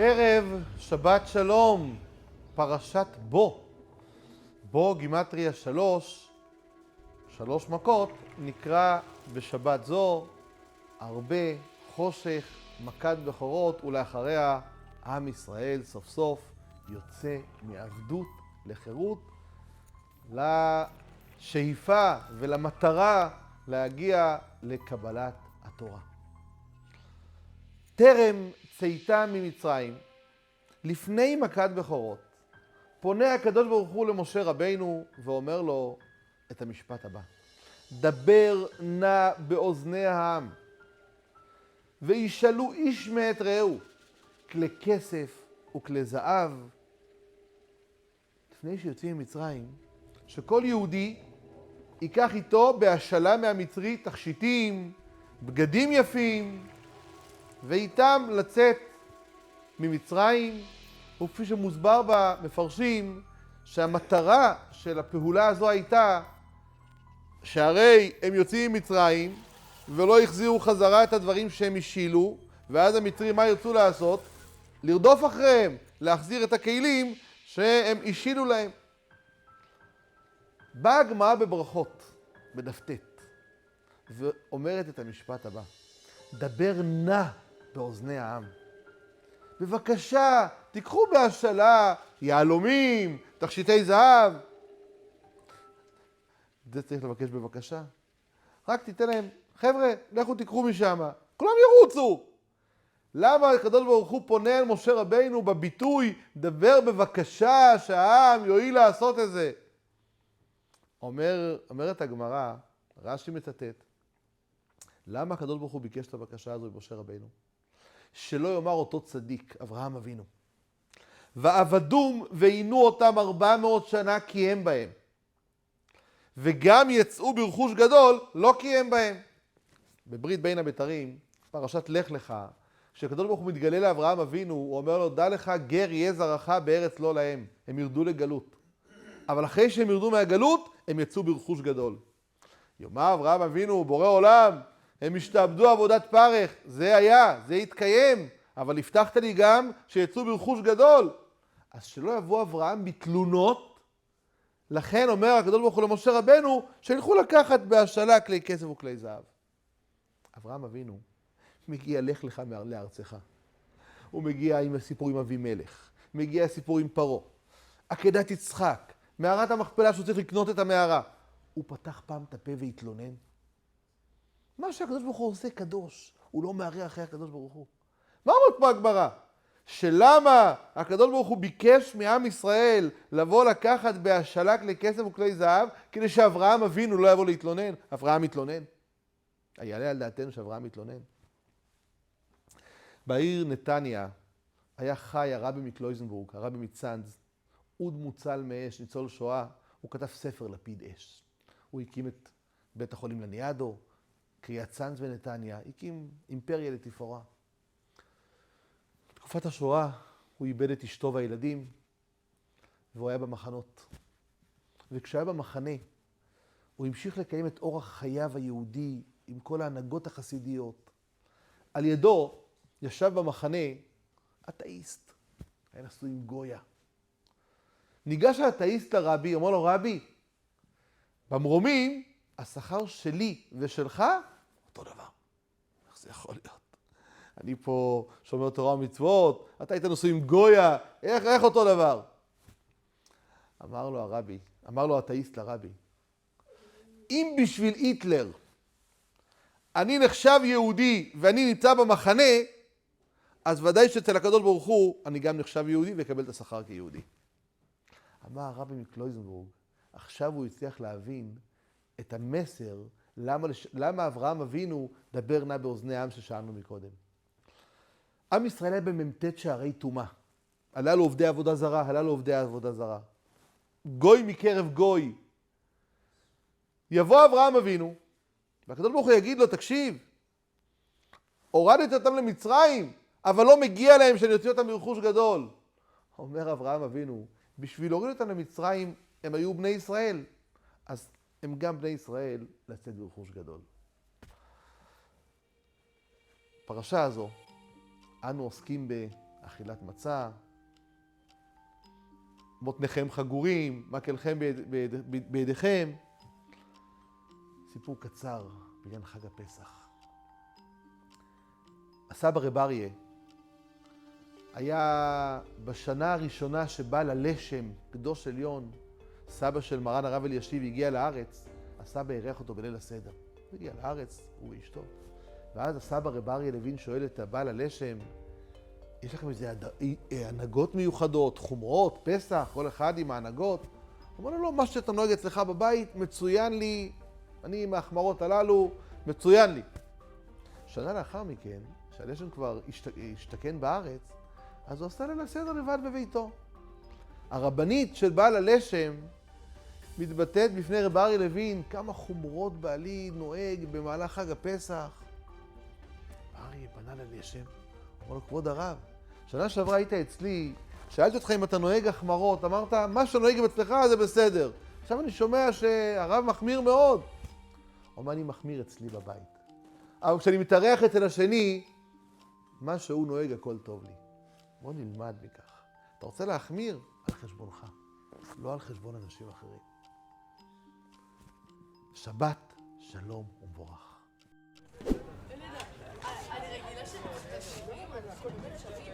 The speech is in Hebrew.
ערב שבת שלום, פרשת בו. בו גימטריה 3 מכות, נקרא בשבת זו הרבה, חושך, מכת בכורות, ולאחריה עם ישראל סוף סוף יוצא מעבדות לחירות, לשאיפה ולמטרה להגיע לקבלת התורה. טרם צאתם ממצרים, לפני מכת בכורות, פונה הקדוש ברוך הוא למשה רבינו ואומר לו את המשפט הבא: דבר נא באוזני העם, וישאלו איש מאת רעהו, כלי כסף וכלי זהב. לפני שיוצאים ממצרים, שכל יהודי ייקח איתו בהשאלה מהמצרי תכשיטים, בגדים יפים, ואיתם לצאת ממצרים. וכפי שמוסבר במפרשים, שהמטרה של הפעולה הזו הייתה שהרי הם יוצאים ממצרים ולא החזירו חזרה את הדברים שהם השילו, ואז המצרים מה ירצו לעשות? לרדוף אחריהם, להחזיר את הכלים שהם השילו להם. באה הגמרא בברכות, בדף ט', ואומרת את המשפט הבא: דבר נא באוזני העם. בבקשה, תיקחו בהשאלה יהלומים, תכשיטי זהב. זה צריך לבקש בבקשה. רק תיתן להם, חבר'ה, לכו תיקחו משם. כולם ירוצו. למה הקדוש ברוך הוא פונה אל משה רבינו בביטוי דבר בבקשה שהעם יואיל לעשות את זה? אומרת הגמרא, רש"י מצטט, למה הקדוש ברוך הוא ביקש את הבקשה הזו במשה רבינו? שלא יאמר אותו צדיק, אברהם אבינו, ועבדום ועינו אותם 400 שנה קיים בהם, וגם יצאו ברכוש גדול לא קיים בהם. בברית בין הבתרים, פרשת לך לך, כשהקדוש ברוך הוא מתגלה לאברהם אבינו, הוא אומר לו: דע לך גר יהיה זרעך בארץ לא להם. הם ירדו לגלות, אבל אחרי שהם ירדו מהגלות הם יצאו ברכוש גדול. יאמר אברהם אבינו: בורא עולם, הם השתעבדו עבודת פרך, זה היה, זה יתקיים, אבל הבטחת לי גם שיצאו ברכוש גדול. אז שלא יבוא אברהם בתלונות. לכן אומר הקדוש ברוך הוא למשה רבנו שילכו לקחת בהשאלה כלי כסף וכלי זהב. אברהם אבינו מגיע לך לך לארצך. הוא מגיע עם הסיפור עם אבימלך, מגיע הסיפור עם פרעה, עקדת יצחק, מערת המכפלה שהוא צריך לקנות את המערה. הוא פתח פעם את הפה והתלונן? מה שהקדוש ברוך הוא עושה קדוש, הוא לא מערער אחרי הקדוש ברוך הוא. מה אומרת פה הגמרא? שלמה הקדוש ברוך הוא ביקש מעם ישראל לבוא לקחת בהשאלה כלי כסף וכלי זהב, כדי שאברהם אבינו לא יבוא להתלונן? אברהם מתלונן? היעלה על דעתנו שאברהם מתלונן? בעיר נתניה היה חי הרבי מקלויזנבורג, הרבי מצאנז, אוד מוצל מאש, ניצול שואה. הוא כתב ספר לפיד אש. הוא הקים את בית החולים לניאדו, קריית צאנז בנתניה, הקים אימפריה לתפארה. בתקופת השואה הוא איבד את אשתו והילדים, והוא היה במחנות. וכשהיה במחנה, הוא המשיך לקיים את אורח חייו היהודי עם כל ההנהגות החסידיות. על ידו ישב במחנה אתאיסט, היה נשוי עם גויה. ניגש האתאיסט לרבי, אומר לו: רבי, במרומים השכר שלי ושלך אותו דבר. איך זה יכול להיות? אני פה שומר תורה ומצוות, אתה היית נשוי עם גויה, איך אותו דבר? אמר לו האתאיסט לרבי: אם בשביל היטלר אני נחשב יהודי ואני נמצא במחנה, אז ודאי שאצל הקדוש ברוך הוא אני גם נחשב יהודי ויקבל את השכר כיהודי. אמר הרבי מקלויזנבורג, עכשיו הוא הצליח להבין את המסר, למה אברהם אבינו דבר נא באוזני העם ששאלנו מקודם. עם ישראל היה במ"ט שערי טומאה. עלה לו עובדי עבודה זרה, גוי מקרב גוי. יבוא אברהם אבינו, והקדוש ברוך הוא יגיד לו: תקשיב, הורדת אותם למצרים, אבל לא מגיע להם שאני אוציא אותם ברכוש גדול. אומר אברהם אבינו, בשביל להוריד אותם למצרים הם היו בני ישראל, אז הם גם בני ישראל לצאת ברכוש גדול. פרשה הזו, אנו עוסקים אכילת מצה, מותניכם חגורים, מקלכם בידיכם. סיפור קצר בעניין חג הפסח. הסבא רב אריה היה בשנה הראשונה שבא ללשם, קדוש עליון, סבא של מרן הרב אלישיב הגיע לארץ, הסבא אירח אותו בליל הסדר. הוא הגיע לארץ, הוא ואשתו. ואז הסבא רב אריה לוין שואל את הבעל הלשם, יש לכם איזה הנהגות מיוחדות, חומרות, פסח, כל אחד עם ההנהגות? הוא אומר לו, לא, מה שאתה נוהג אצלך בבית, מצוין לי, אני עם ההחמרות הללו, מצוין לי. שנה לאחר מכן, שהלשם כבר השתכן בארץ, אז הוא עשה ליל הסדר לבד בביתו. הרבנית של בעל הלשם מתבטאת בפני רב אריה לוין כמה חומרות בעלי נוהג במהלך חג הפסח. אריה פנה ללשם, אמר לו, כבוד הרב, שנה שעברה היית אצלי, שאלתי אותך אם אתה נוהג החמרות, אמרת, מה שנוהג אצלך זה בסדר. עכשיו אני שומע שהרב מחמיר מאוד. הוא אומר, אני מחמיר אצלי בבית. אבל כשאני מתארח אצל השני, מה שהוא נוהג הכל טוב לי. בוא נלמד מכך. אתה רוצה להחמיר? על חשבונך, לא על חשבון אנשים אחרים. שבת, שלום ומבורך. אני רגילה שתשעים, הכל באמת שווים.